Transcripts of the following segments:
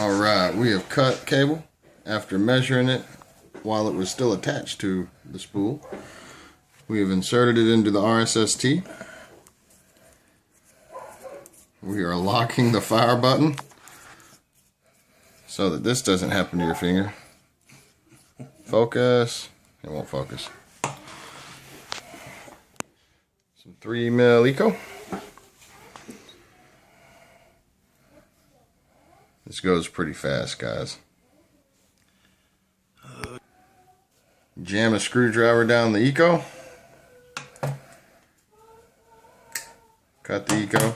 Alright, we have cut cable after measuring it while it was still attached to the spool. We have inserted it into the rsst. We are locking the fire button so that this doesn't happen to your finger. Focus. It won't focus. Some 3mm Eco. This goes pretty fast, guys. Jam a screwdriver down the Eco. Cut the Eco.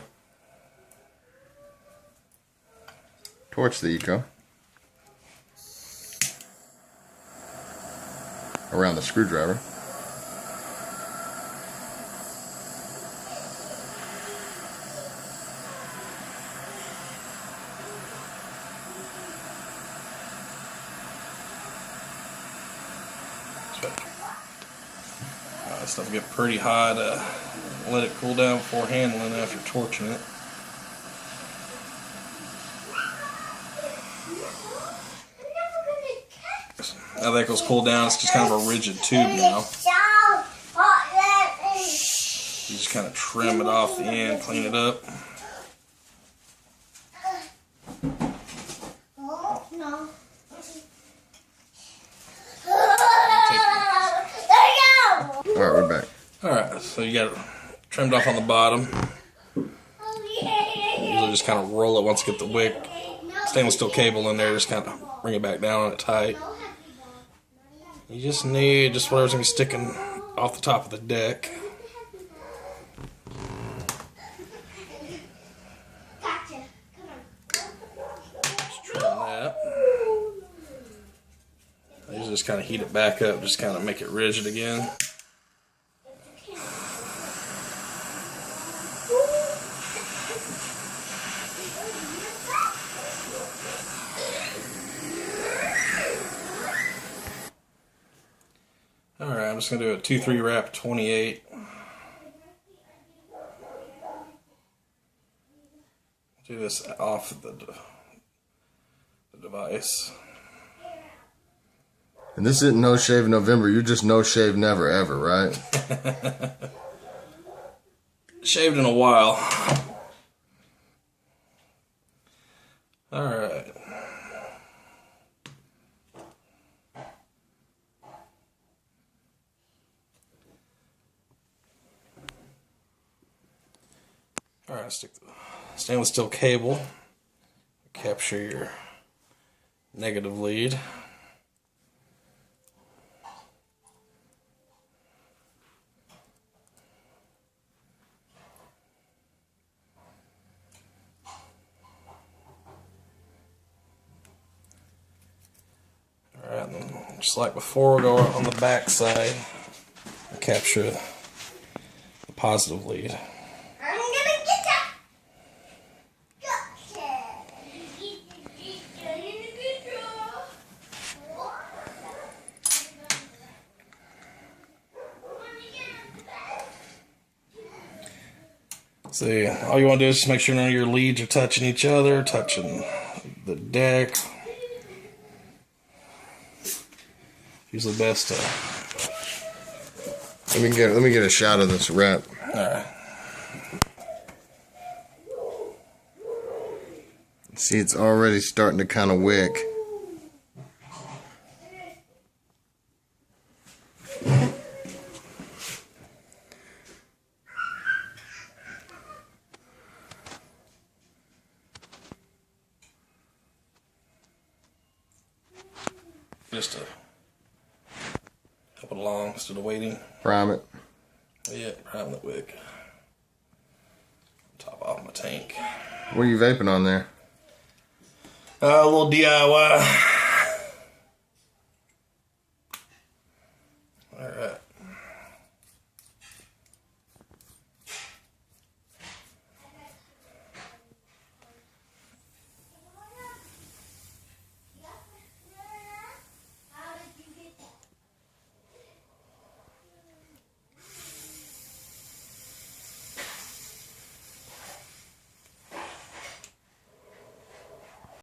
Torch the Eco around the screwdriver. Stuff will get pretty hot. Let it cool down before handling after torching it. Now that goes cool down, it's just kind of a rigid tube now. You just kind of trim it off the end, clean it up. Alright, we're back. Alright, so you got it trimmed off on the bottom. Usually just kind of roll it once you get the wick. Stainless steel cable in there, just kind of bring it back down on it tight. You just need just whatever's going to be sticking off the top of the deck. Just trim that. You just kind of heat it back up, just kind of make it rigid again. Alright, I'm just going to do a 2-3 wrap 28. Do this off the device. And this isn't No Shave November, you just no shave never ever, right? Shaved in a while. Alright. Alright, stick the stainless steel cable, capture your negative lead. Alright, and then just like before, we'll go on the back side and capture the positive lead. See, all you want to do is just make sure none of your leads are touching each other, touching the deck. Usually best to... Let me get a shot of this wrap. Alright. See, it's already starting to kind of wick. Just to help it along instead of waiting. Prime it. Yeah, prime the wick. Top off my tank. What are you vaping on there? A little DIY.